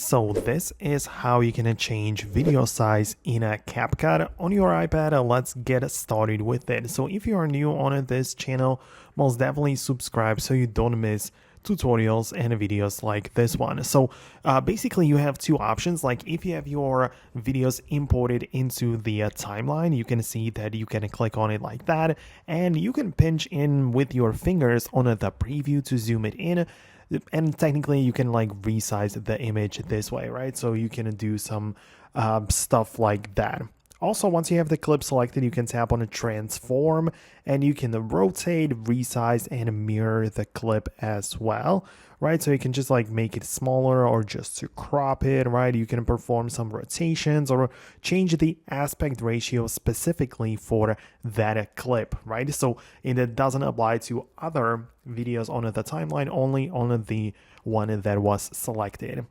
So this is how you can change video size in a Capcut on your iPad. Let's get started with it. So if you are new on this channel, most definitely subscribe so you don't miss tutorials and videos like this one. So basically you have two options. Like if you have your videos imported into the timeline, you can see that you can click on it like that, and you can pinch in with your fingers on the preview to zoom it in. And technically you can like resize the image this way, right? So you can do some stuff like that. Also, once you have the clip selected, you can tap on a transform and you can rotate, resize, and mirror the clip as well, right? So you can just like make it smaller or just to crop it, right? You can perform some rotations or change the aspect ratio specifically for that clip, right? So it doesn't apply to other videos on the timeline, only on the one that was selected.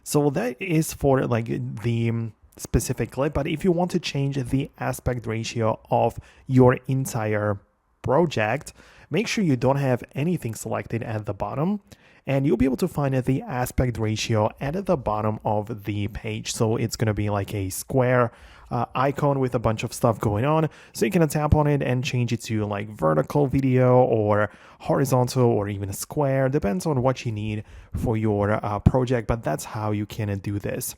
So that is for like the specific clip, but if you want to change the aspect ratio of your entire project, make sure you don't have anything selected at the bottom, and you'll be able to find the aspect ratio at the bottom of the page. So it's going to be like a square icon with a bunch of stuff going on. So you can tap on it and change it to like vertical video or horizontal or even a square, depends on what you need for your project, but that's how you can do this.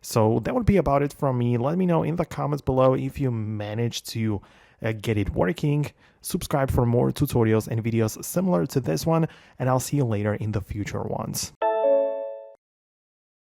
So that would be about it from me. Let me know in the comments below if you managed to get it working. Subscribe for more tutorials and videos similar to this one, and I'll see you later in the future ones.